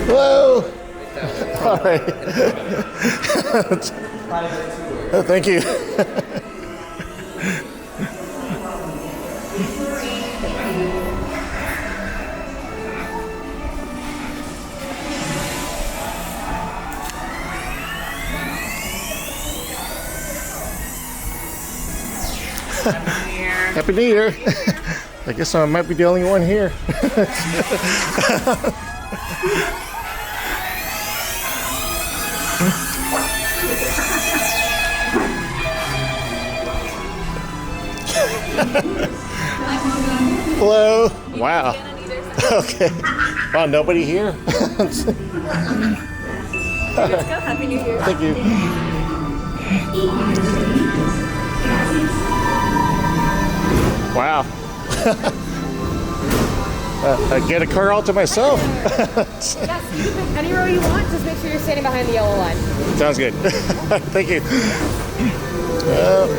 Hello. All right. Oh, thank you. Happy New Year. I guess I might be the only one here. Hello. Wow. Okay. Wow, nobody here? Let's go. Happy New Year. Thank you. Wow. I get a car all to myself. Yes, you can pick any row you want. Just make sure you're standing behind the yellow line. Sounds good. Thank you.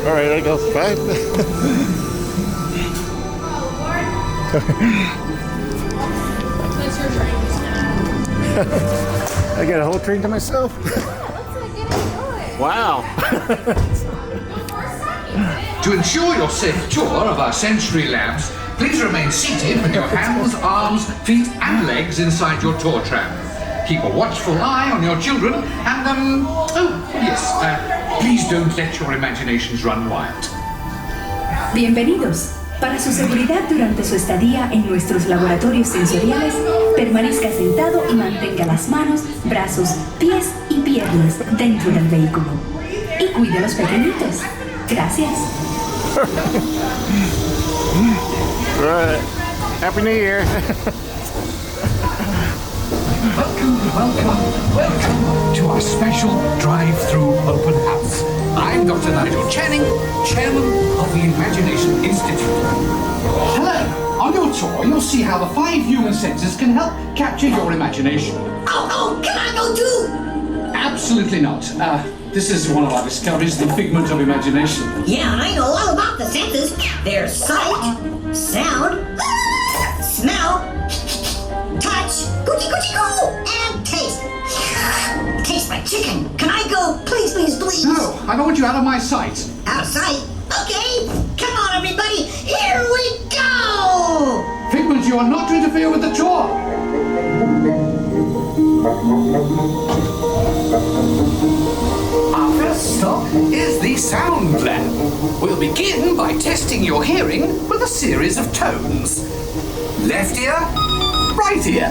All right, I go. Bye. That's your train now. I got a whole train to myself. Yeah, let's get it going. Wow. To ensure your safe tour of our sensory labs, please remain seated with your hands, arms, feet and legs inside your tour tram. Keep a watchful eye on your children and, please don't let your imaginations run wild. Bienvenidos. Para su seguridad durante su estadía en nuestros laboratorios sensoriales, permanezca sentado y mantenga las manos, brazos, pies y piernas dentro del vehículo. Y cuide a los pequeñitos. Gracias. Right. Happy New Year. Welcome to our special drive-through open house. I'm Dr. JohnYChen, Chairman of the Imagination Institute. Hello. On your tour, you'll see how the 5 human senses can help capture your imagination. Oh, can I go too? Absolutely not. This is one of our discoveries, the figment of imagination. Yeah, I know all about the senses. There's sight, sound, smell, touch, coochie coochie coo, and taste. Taste my chicken. Can I go? Please, please, please. No, I don't want you out of my sight. Out of sight? Okay. Come on, everybody. Here we go. Figment, you are not to interfere with the tour. Our first stop is the sound lab. We'll begin by testing your hearing with a series of tones. Left ear, right ear.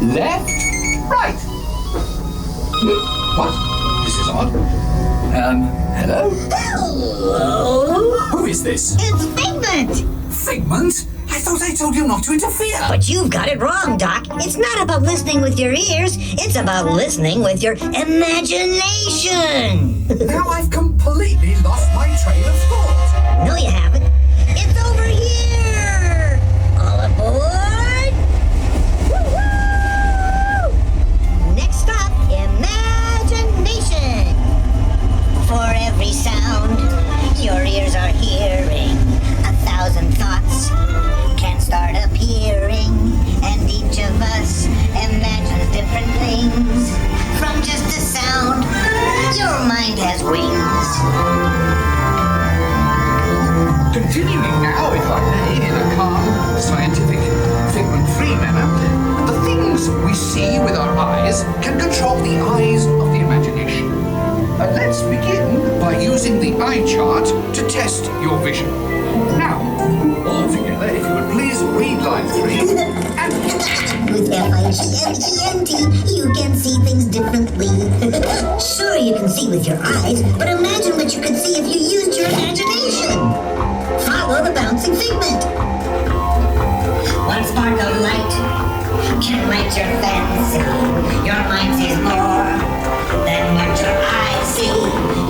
Left, right. What? This is odd. Hello? Hello. Who is this? It's Figment. Figment? I thought I told you not to interfere. But you've got it wrong, Doc. It's not about listening with your ears. It's about listening with your imagination. Now I've completely lost my train of thought. No, you haven't. It's over here. All aboard. Woo-hoo! Next stop, imagination. For every sound your ears are hearing, 1,000 thoughts can start appearing, and each of us imagines different things. From just a sound, your mind has wings. Continuing now, if I may, in a calm, scientific, figment-free manner, the things we see with our eyes can control the eyes of the imagination. Let's begin by using the eye chart to test your vision. Now, all together, if you would please read line 3 and... With F-I-G-M-E-N-T, you can see things differently. Sure, you can see with your eyes, but imagine what you could see if you used your imagination. Follow the bouncing figment. One spark of light can light your fancy. Your mind sees more than what your eyes see.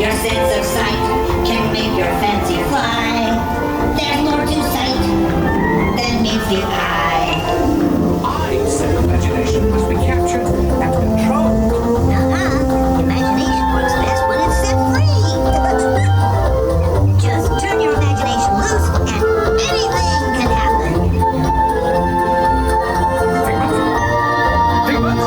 Your sense of sight can make your fancy fly. There's more to sight than meets the eye. Eyes and imagination must be captured and controlled. Imagination works best when it's set free. Just turn your imagination loose and anything can happen. Figment?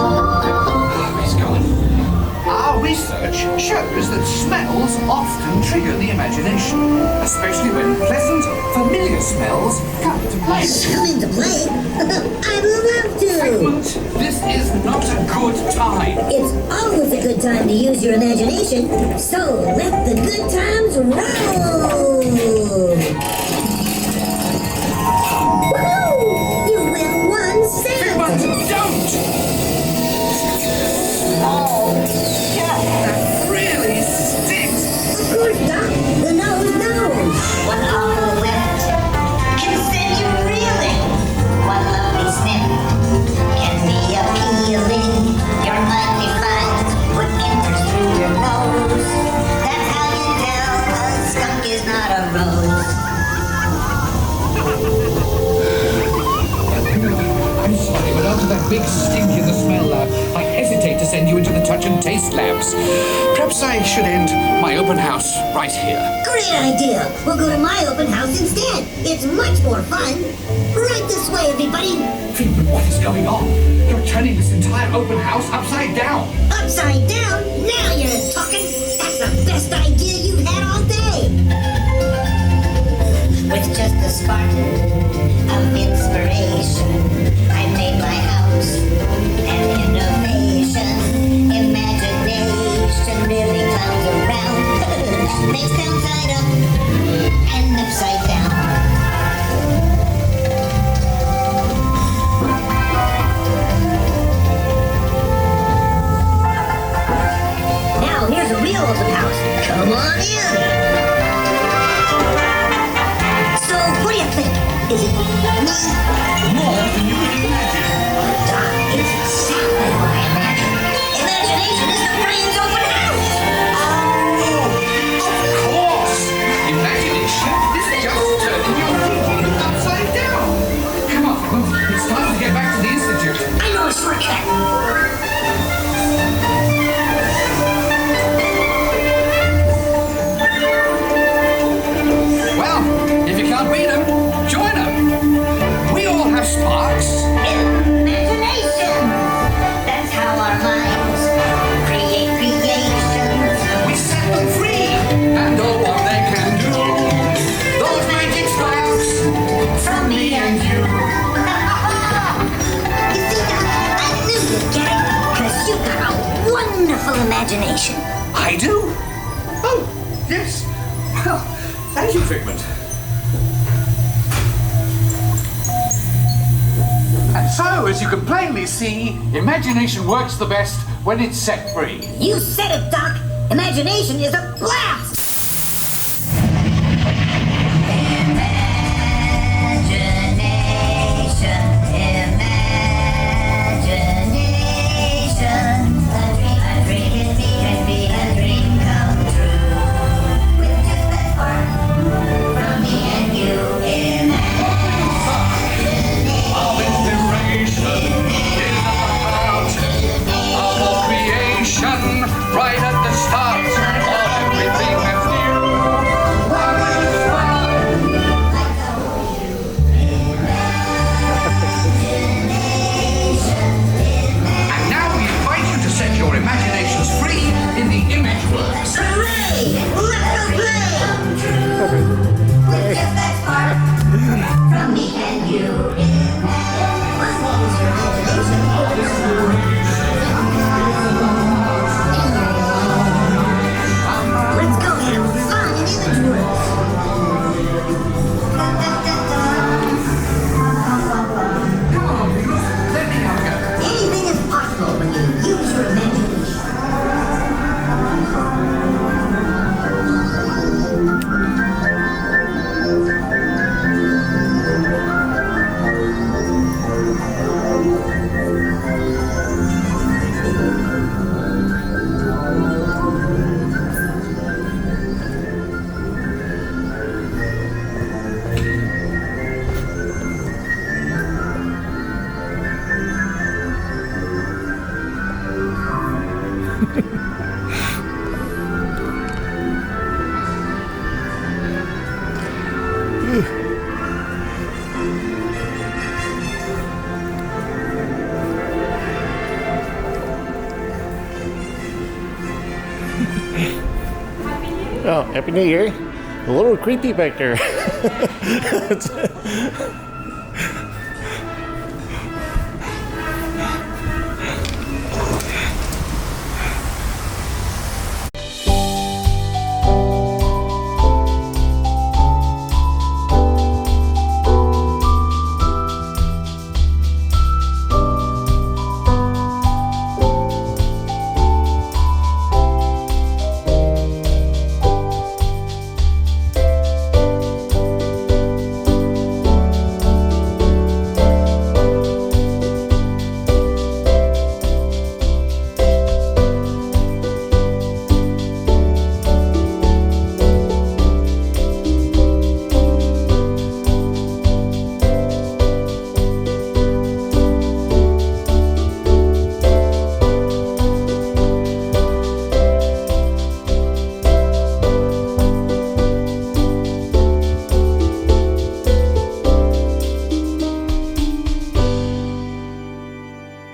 imagination, especially when pleasant, familiar smells come into play. Come into play? I'd love to. Figment, this is not a good time. It's always a good time to use your imagination, so let the good times roll! Woohoo! You win one cent! Figment, don't! Oh, yeah, that really stinks. Of course not. The nose knows. One awful lift can send you reeling. One lovely sniff can be appealing. Your money fund would enter through your nose. That's how you tell a skunk is not a rose. I'm sorry, but after that big stink in the smell lab, I hesitate to send you into the touch and taste labs. Perhaps I should end my open house right here. Great idea. We'll go to my open house instead. It's much more fun. Right this way, everybody. Figment, what is going on? You're turning this entire open house upside down. Upside down? Now you're talking. That's the best idea you've had all day. With just a spark of inspiration, I made my house an innovation. Imagination really clowns around, makes downside up and upside down. Now here's a real open house. Come on in. So what do you think? Is it me? More than you can imagine. Doc, it's exactly what I imagined. Imagination is the brain's open house. Of course! Imagination is just turning your thinking upside down. Come on, Figment, it's time to get back to the Institute. I know a shortcut. Well, if you can't beat them, join them. We all have sparks. Imagination! That's how our minds create creations. We set them free, and oh, what they can do. Those magic sparks from me and you. You see, Doc, I knew you'd get it. Because you've got a wonderful imagination. I do? Oh, yes. Well, thank you, Figment. And so, as you can plainly see, imagination works the best when it's set free. You said it, Doc. Imagination is a blast. Imagination, imagination. A dream can be a dream come true. With just that spark from me and you. All inspiration is about our creation right at the start of everything that's new. What is And now we invite you to set your imaginations free in the image works. Hooray! Let's go play. with just that spark from me and you. Let's go have fun in Image World. Come on, let me have a go. Anything is possible when you use your imagination. Oh, Happy New Year. A little creepy back there.